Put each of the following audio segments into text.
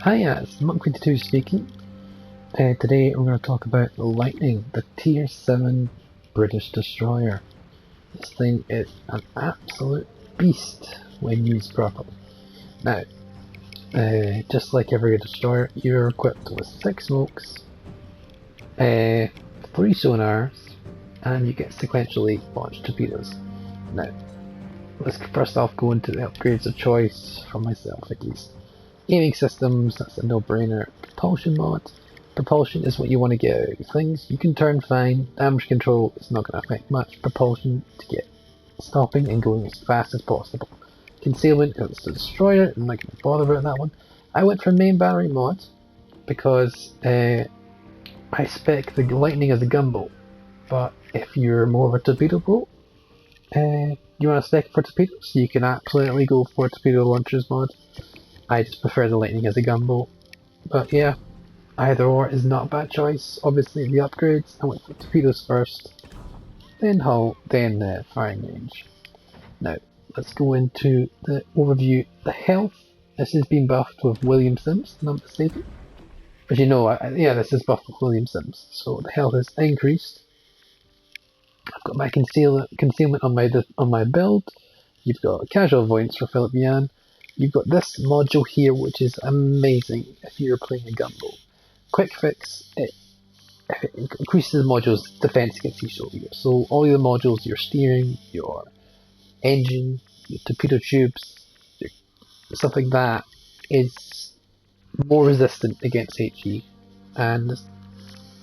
Hiya, it's Monk22 speaking. Today we're going to talk about the Lightning, the Tier 7 British destroyer. This thing is an absolute beast when used properly. Now, just like every destroyer, you're equipped with 6 smokes, 3 sonars, and you get sequentially launched torpedoes. Now, let's first off go into the upgrades of choice, for myself at least. Aiming systems, that's a no-brainer. Propulsion mod. Propulsion is what you want to get out of things. You can turn fine. Damage control is not going to affect much. Propulsion to get stopping and going as fast as possible. Concealment, because it's a destroyer, I'm not going to bother about that one. I went for main battery mod because I spec the Lightning as a gunboat. But if you're more of a torpedo boat, you want to spec for torpedoes, you can absolutely go for torpedo launchers mod. I just prefer the Lightning as a gunboat. But yeah, either or is not a bad choice. Obviously the upgrades, I went for torpedoes first, then hull, then the firing range. Now, let's go into the overview. The health, this has been buffed with William Sims, if I'm not mistaken. As you know, yeah, this is buffed with William Sims. So the health is increased. I've got my concealment on my build. You've got casual avoidance for Philip Yan. You've got this module here, which is amazing if you're playing a gunboat. Quick fix, it increases the module's defense against each soldier. So all your modules, your steering, your engine, your torpedo tubes, stuff like that, is more resistant against HE. And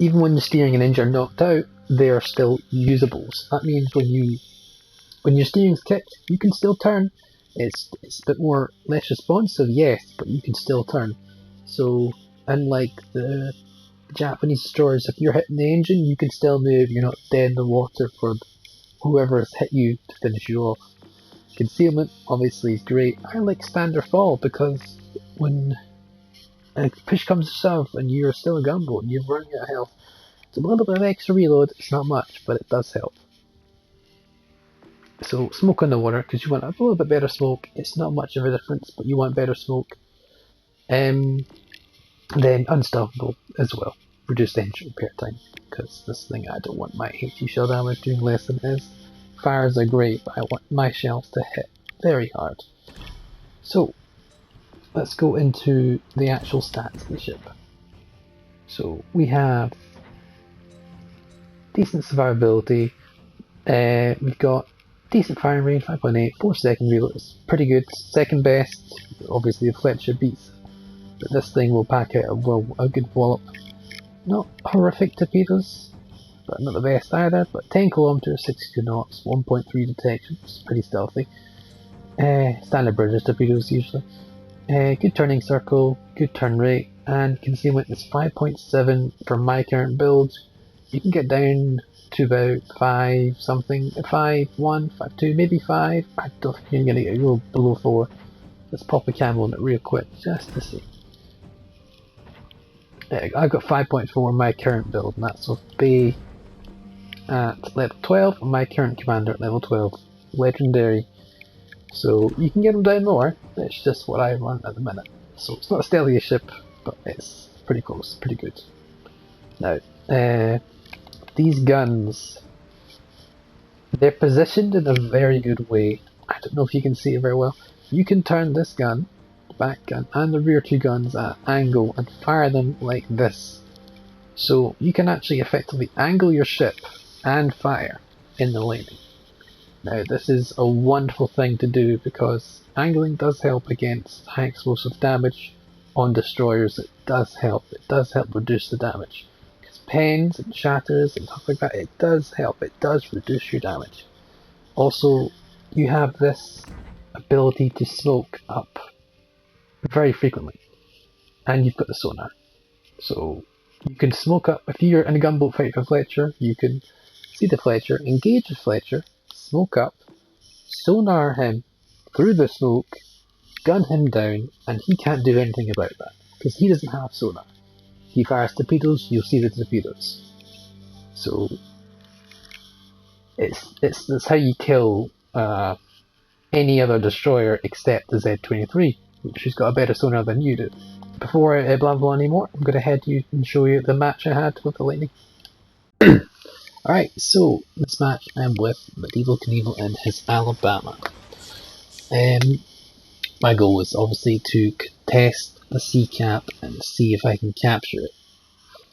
even when the steering and engine are knocked out, they are still usable. So that means when your steering's kicked, you can still turn. It's a bit less responsive, yes, but you can still turn. So, unlike the Japanese destroyers, if you're hitting the engine, you can still move. You're not dead in the water for whoever has hit you to finish you off. Concealment, obviously, is great. I like stand or fall because when a push comes to shove and you're still a gunboat and you've run out of health, it's a little bit of extra reload. It's not much, but it does help. So smoke on the water, because you want a little bit better smoke. It's not much of a difference, but you want better smoke. Then unstoppable as well. Reduced engine repair time, because this thing, I don't want my HE shell damage doing less than it is. Fires are great, but I want my shells to hit very hard. So let's go into the actual stats of the ship. So we have decent survivability. We've got decent firing range, 5.8, 4 second reload, it's pretty good. Second best, obviously the Fletcher beats, but this thing will pack out a good wallop. Not horrific torpedoes, but not the best either, but 10 kilometers, 62 knots, 1.3 detection, which is pretty stealthy. Standard British torpedoes usually. Good turning circle, good turn rate, and concealment is 5.7 for my current build. You can get down to about 5 something, 5.1, 5.2, maybe 5. I don't think you're going to go below 4. Let's pop a camel on it real quick, just to see. I've got 5.4 in my current build, and that's with Bay at level 12, and my current commander at level 12. Legendary. So you can get them down lower, it's just what I run at the minute. So it's not a stealthy ship, but it's pretty close, pretty good. Now, these guns, they're positioned in a very good way. I don't know if you can see it very well. You can turn this gun, back gun, and the rear 2 guns at an angle and fire them like this. So you can actually effectively angle your ship and fire in the Lightning. Now this is a wonderful thing to do because angling does help against high explosive damage on destroyers. It does help reduce the damage. Pens and shatters and stuff like that, it does help, it does reduce your damage. Also, you have this ability to smoke up very frequently, and you've got the sonar. So you can smoke up, if you're in a gunboat fight with Fletcher, you can see the Fletcher, engage the Fletcher, smoke up, sonar him through the smoke, gun him down, and he can't do anything about that, because he doesn't have sonar. He fires torpedoes, you'll see the torpedoes. So it's how you kill any other destroyer except the Z-23, which has got a better sonar than you do. before I blah blah anymore, I'm going to head you and show you the match I had with the Lightning. Alright, so this match I'm with Medieval Knievel and his Alabama. My goal was obviously to contest the C cap and see if I can capture it.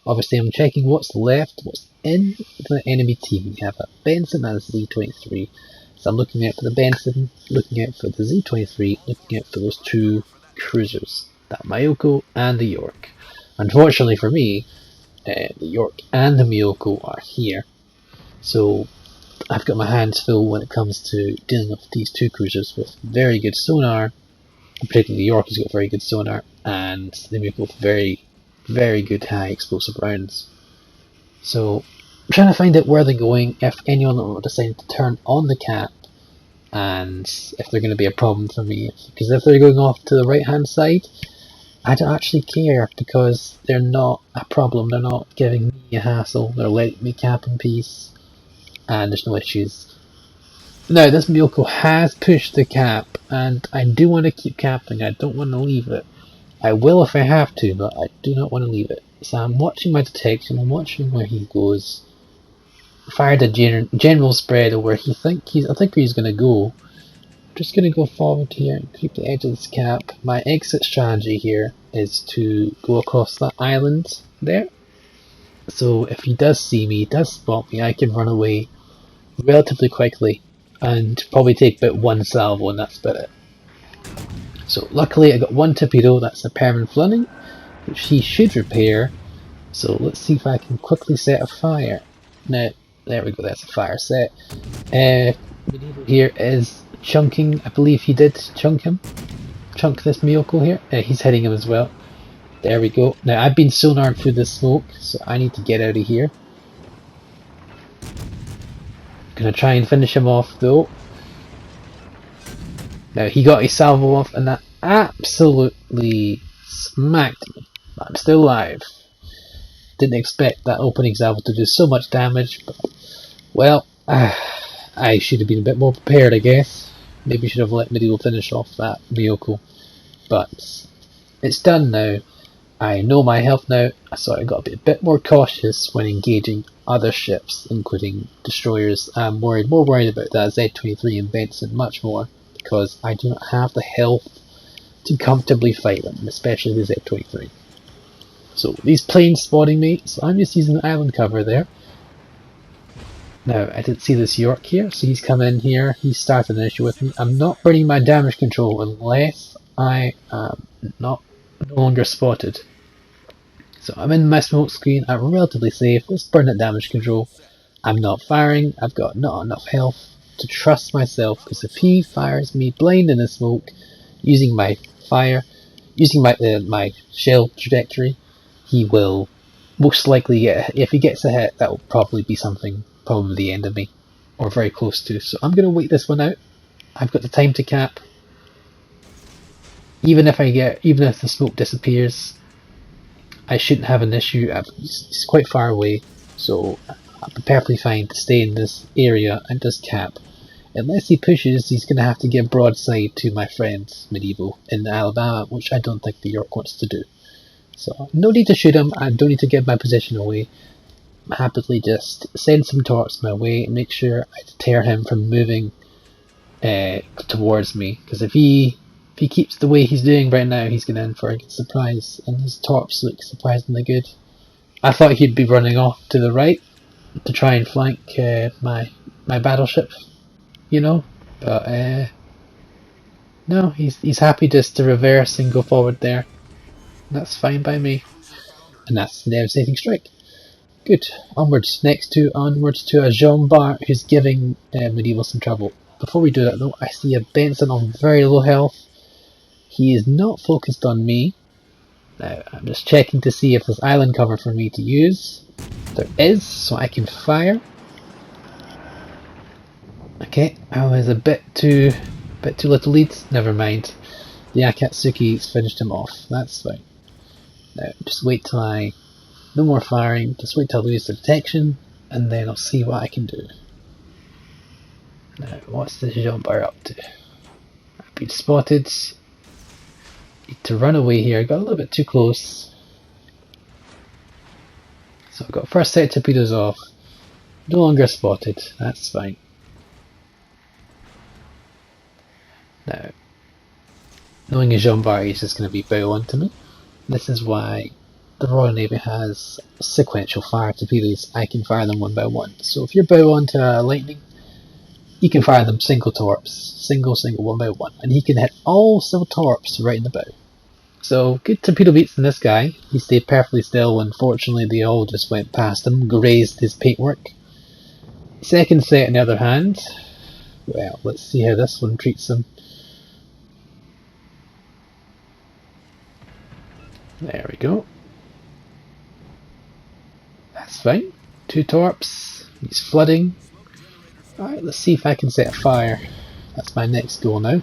Obviously I'm checking what's left, what's in the enemy team. We have a Benson and a Z23. So I'm looking out for the Benson, looking out for the Z23, looking out for those two cruisers, that Mayoko and the York. Unfortunately for me, the York and the Miyoko are here. So I've got my hands full when it comes to dealing with these two cruisers with very good sonar. Particularly the York has got very good sonar, and the Miyoko with very, very good high explosive rounds. So I'm trying to find out where they're going, if anyone will decide to turn on the cap, and if they're going to be a problem for me. Because if they're going off to the right hand side, I don't actually care, because they're not a problem. They're not giving me a hassle. They're letting me cap in peace, and there's no issues. Now this Miyoko has pushed the cap, and I do want to keep capping. I don't want to leave it. I will if I have to, but I do not want to leave it. So I'm watching my detection, I'm watching where he goes. Fired a general spread of where I think he's going to go. Just going to go forward here and keep the edge of this cap. My exit strategy here is to go across that island there. So if he does see me, does spot me, I can run away relatively quickly and probably take about one salvo, and that's about it. So luckily I got one torpedo, that's a permanent flooding, which he should repair. So let's see if I can quickly set a fire. Now, there we go, that's a fire set. Medieval here is chunking, I believe he did chunk him. Chunk this Miyoko here. He's hitting him as well. There we go. Now I've been sonared through this smoke, so I need to get out of here. Gonna try and finish him off though. Now he got a salvo off, and that absolutely smacked me. I'm still alive. Didn't expect that opening salvo to do so much damage, but well, I should have been a bit more prepared, I guess. Maybe should have let Medieval finish off that Miyoko, but it's done now. I know my health now, so I got to be a bit more cautious when engaging other ships, including destroyers. I'm more worried about that Z23 and Benson much more, because I do not have the health to comfortably fight them, especially the Z23. So these planes spotting me, so I'm just using the island cover there. Now I didn't see this York here, so he's come in here, he's started an issue with me. I'm not burning my damage control unless I am no longer spotted. So I'm in my smoke screen, I'm relatively safe, let's burn that damage control. I'm not firing, I've got not enough health to trust myself, because if he fires me blind in the smoke, using my fire, using my shell trajectory, he will most likely get, if he gets a hit, that will probably be something, probably the end of me, or very close to. So I'm going to wait this one out. I've got the time to cap. Even if the smoke disappears, I shouldn't have an issue. He's quite far away, so I'll be perfectly fine to stay in this area and just cap. Unless he pushes, he's going to have to give broadside to my friend Medieval in Alabama, which I don't think the York wants to do. So no need to shoot him, I don't need to give my position away. Happily just send some torps my way and make sure I deter him from moving towards me, because if he keeps the way he's doing right now, he's going to end for a good surprise, and his torps look surprisingly good. I thought he'd be running off to the right to try and flank my battleship, you know, but no, he's happy just to reverse and go forward there. That's fine by me, and that's the devastating strike. Good. Onwards to a Jean Bart who's giving Medieval some trouble. Before we do that though, I see a Benson on very low health. He is not focused on me. Now I'm just checking to see if there's island cover for me to use. There is, so I can fire. Okay, I was a bit too little leads. Never mind. The Akatsuki's finished him off. That's fine. Now just wait till no more firing, just wait till I lose the detection, and then I'll see what I can do. Now, what's this jumper up to? I've been spotted. Need to run away here. I got a little bit too close. So I've got first set of torpedoes off. No longer spotted. That's fine. Now, knowing a Jean Bart, he's just going to be bow on to me. This is why the Royal Navy has sequential fire torpedoes. I can fire them one by one. So if you're bow on to a Lightning, you can fire them single torps. Single, one by one. And he can hit all civil torps right in the bow. So, good torpedo beats in this guy. He stayed perfectly still. Unfortunately, they all just went past him, grazed his paintwork. Second set, on the other hand, well, let's see how this one treats him. There we go. That's fine. 2 torps. He's flooding. Alright, let's see if I can set a fire. That's my next goal now.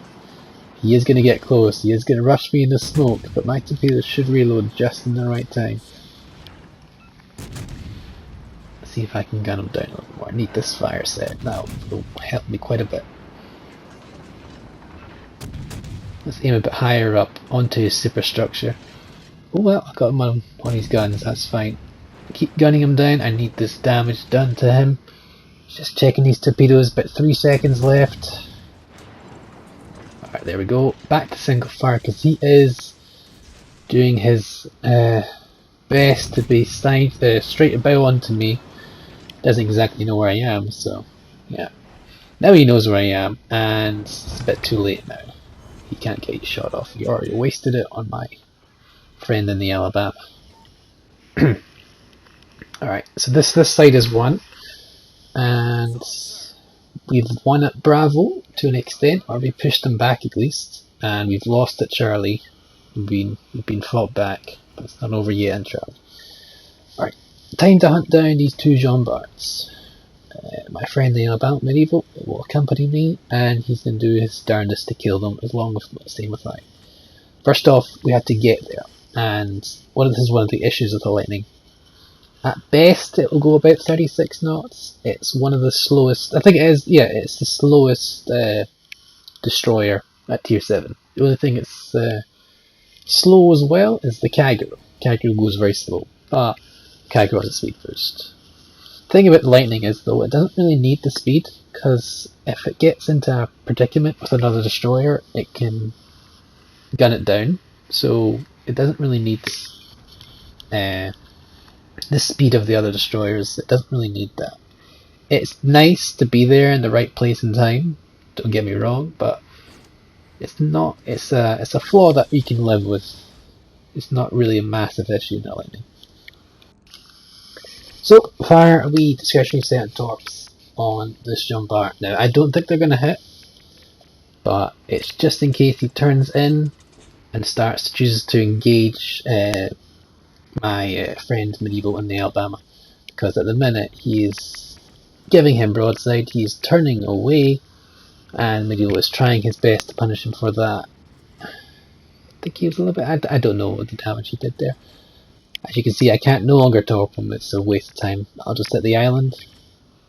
He is going to get close. He is going to rush me in the smoke, but my torpedoes should reload just in the right time. Let's see if I can gun him down a little more. I need this fire set. That will help me quite a bit. Let's aim a bit higher up onto his superstructure. Oh well, I got him on his guns. That's fine. Keep gunning him down. I need this damage done to him. Just checking these torpedoes. About 3 seconds left. Alright, there we go. Back to single fire because he is doing his best to be straight about onto me. Doesn't exactly know where I am, so yeah. Now he knows where I am, and it's a bit too late now. He can't get his shot off. He already wasted it on my friend in the Alabama. Alright, so this side is won, and we've won at Bravo to an extent, or we pushed them back at least, and we've lost at Charlie. We've been fought back, but it's not over yet in Charlie. Alright, time to hunt down these 2 Jean Barts. My friend the Alabama Medieval will accompany me, and he's going to do his darndest to kill them, as long as same with I. First off, we have to get there, and this is one of the issues with the Lightning. At best, it will go about 36 knots. It's one of the slowest. I think it is. Yeah, it's the slowest destroyer at Tier 7. The only thing it's slow as well is the Kagero. Kagero goes very slow, but Kagero has a speed boost. The thing about Lightning is, though, it doesn't really need the speed, because if it gets into a predicament with another destroyer, it can gun it down. So it doesn't really need the speed of the other destroyers. It doesn't really need that. It's nice to be there in the right place and time, don't get me wrong, but it's not. It's a flaw that we can live with. It's not really a massive issue in the Lightning. So fire a wee discretionary set of torps on this Jean Bart. Now I don't think they're going to hit, but it's just in case he turns in and chooses to engage my friend Medieval in the Alabama, because at the minute he is giving him broadside, he is turning away, and Medieval is trying his best to punish him for that. I think he was a little bit. I don't know what the damage he did there. As you can see, I can't no longer torp him. It's a waste of time. I'll just hit the island.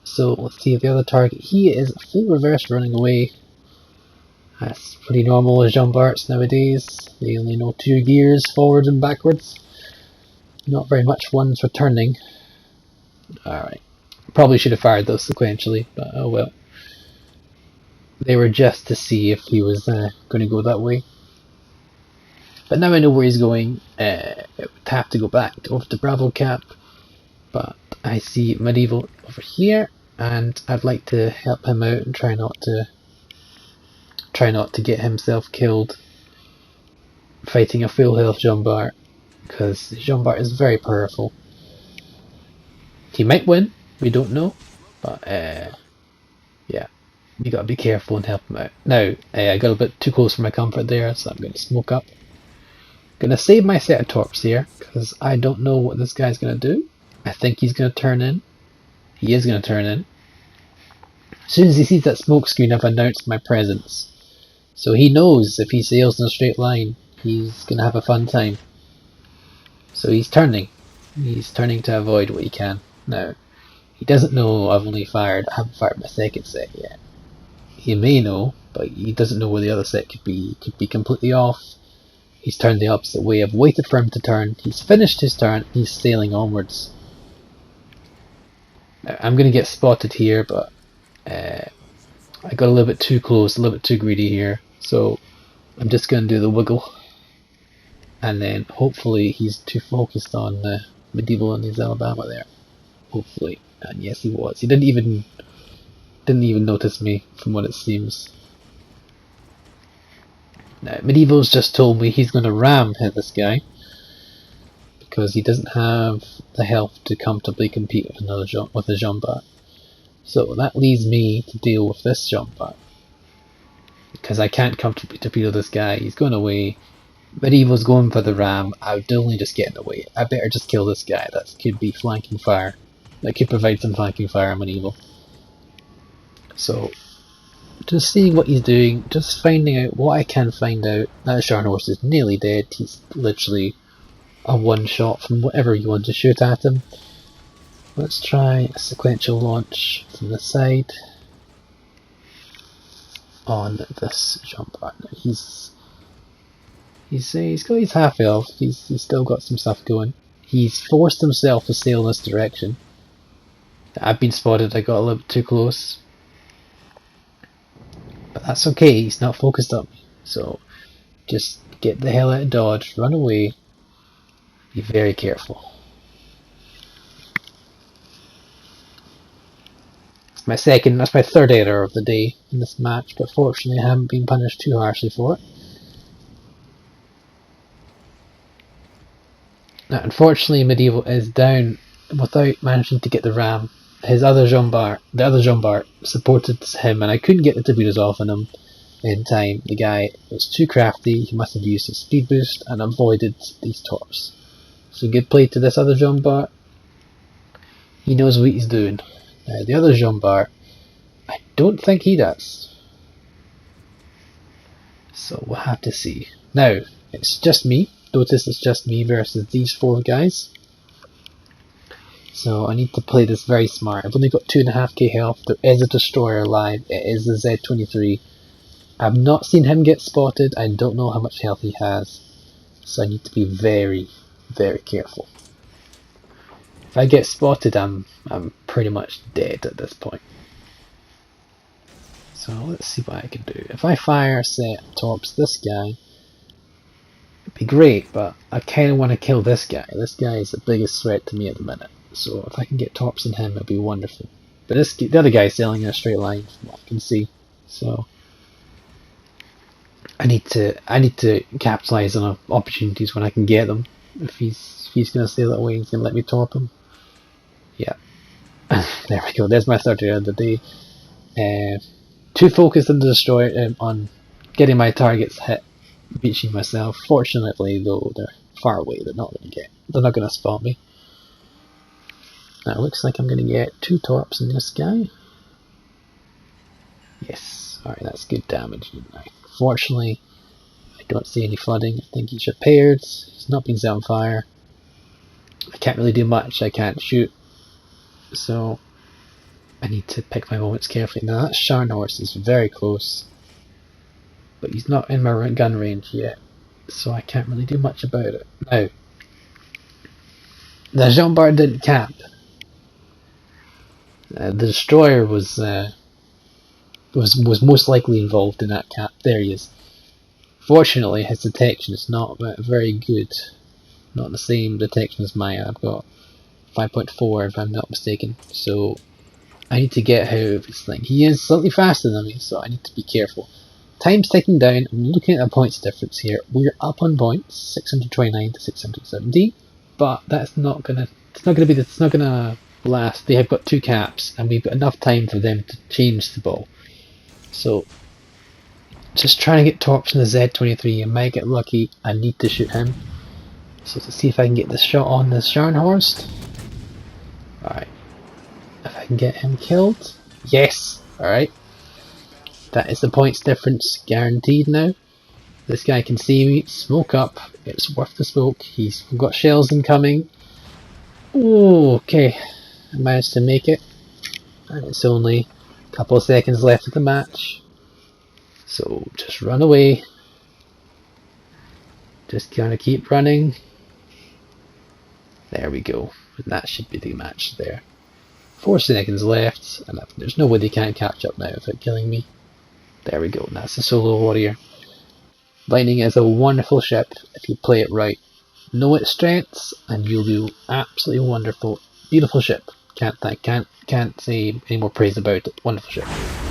So let's see if the other target. He is full reverse running away. That's pretty normal as Jean Barts nowadays. They only know 2 gears, forwards and backwards. Not very much ones for turning. Alright. Probably should have fired those sequentially, but oh well. They were just to see if he was going to go that way. But now I know where he's going. It would have to go back over to Bravo Cap. But I see Medieval over here, and I'd like to help him out and try not to get himself killed fighting a full health Jean Bart, because Jean Bart is very powerful. He might win, we don't know, but yeah, you gotta be careful and help him out. Now, I got a bit too close for my comfort there, so I'm gonna smoke up. Gonna save my set of torps here, because I don't know what this guy's gonna do. I think he's gonna turn in. He is gonna turn in. As soon as he sees that smoke screen, I've announced my presence. So he knows if he sails in a straight line, he's gonna have a fun time. So he's turning. He's turning to avoid what he can. Now, he doesn't know I haven't fired my second set yet. He may know, but he doesn't know where the other set could be. It could be completely off. He's turned the opposite way. I've waited for him to turn. He's finished his turn. He's sailing onwards. Now, I'm going to get spotted here, but I got a little bit too close, a little bit too greedy here. So I'm just going to do the wiggle. And then hopefully he's too focused on Medieval and his Alabama there. Hopefully. And yes, he was. He didn't even notice me, from what it seems. Now, Medieval's just told me he's going to ram hit this guy because he doesn't have the health to comfortably compete with a Jean Bart. So that leaves me to deal with this Jean Bart because I can't comfortably compete with this guy. He's going away. Medieval's going for the ram. I would only just get in the way. I better just kill this guy. That could be flanking fire. That could provide some flanking fire on Medieval. So just seeing what he's doing, just finding out what I can find out. That Sharn horse is nearly dead. He's literally a one shot from whatever you want to shoot at him. Let's try a sequential launch from the side on this Jean Bart. He's got his half health. He's still got some stuff going. He's forced himself to sail this direction. I've been spotted. I got a little bit too close. But that's okay, he's not focused on me. So just get the hell out of dodge, run away, be very careful. That's my third error of the day in this match, but fortunately I haven't been punished too harshly for it. Now unfortunately Medieval is down without managing to get the ram. The other Jean Bart supported him and I couldn't get the torpedoes off on him in time. The guy was too crafty, he must have used his speed boost and avoided these torps. So good play to this other Jean Bart. He knows what he's doing. Now the other Jean Bart, I don't think he does. So we'll have to see. Now, it's just me. Notice it's just me versus these four guys. So I need to play this very smart. I've only got 2.5k health. There is a destroyer alive. It is the Z-23. I've not seen him get spotted. I don't know how much health he has. So I need to be very, very careful. If I get spotted, I'm pretty much dead at this point. So let's see what I can do. If I fire set towards this guy, it'd be great, but I kind of want to kill this guy. This guy is the biggest threat to me at the minute. So if I can get torps on him, it'd be wonderful. But the other guy's sailing in a straight line, from what I can see. So I need to capitalize on opportunities when I can get them. If he's going to sail that way, he's going to let me torp him. Yeah. There we go. There's my third error of the day. Too focused on the destroyer, on getting my targets hit, beaching myself. Fortunately, though, they're far away. They're not going to spot me. Now it looks like I'm going to get 2 torps in this guy. Yes, alright, that's good damage. Now, fortunately, I don't see any flooding. I think he's repaired. He's not been set on fire. I can't really do much. I can't shoot. So I need to pick my moments carefully. Now that Sharn horse is very close, but he's not in my gun range yet, so I can't really do much about it. Now, the Jean Bart didn't cap. The destroyer was most likely involved in that cap. There he is. Fortunately, his detection is not very good. Not the same detection as mine. I've got 5.4 if I'm not mistaken. So I need to get out of this thing. He is slightly faster than me, so I need to be careful. Time's ticking down. I'm looking at a points difference here. We're up on points, 629 to 617, but that's not gonna. It's not gonna last. They have got 2 caps, and we've got enough time for them to change the ball. So, just trying to get torps in the Z-23. I might get lucky. I need to shoot him. So to see if I can get this shot on this Scharnhorst. Alright. If I can get him killed. Yes! Alright. That is the points difference guaranteed now. This guy can see me. Smoke up. It's worth the smoke. We've got shells incoming. Ooh, okay. I managed to make it. And it's only a couple of seconds left of the match. So just run away. Just gonna keep running. There we go. And that should be the match there. 4 seconds left, and there's no way they can't catch up now without killing me. There we go, and that's the solo warrior. Lightning is a wonderful ship if you play it right. Know its strengths, and you'll do absolutely wonderful. Beautiful ship. Can't say any more praise about it. Wonderful ship.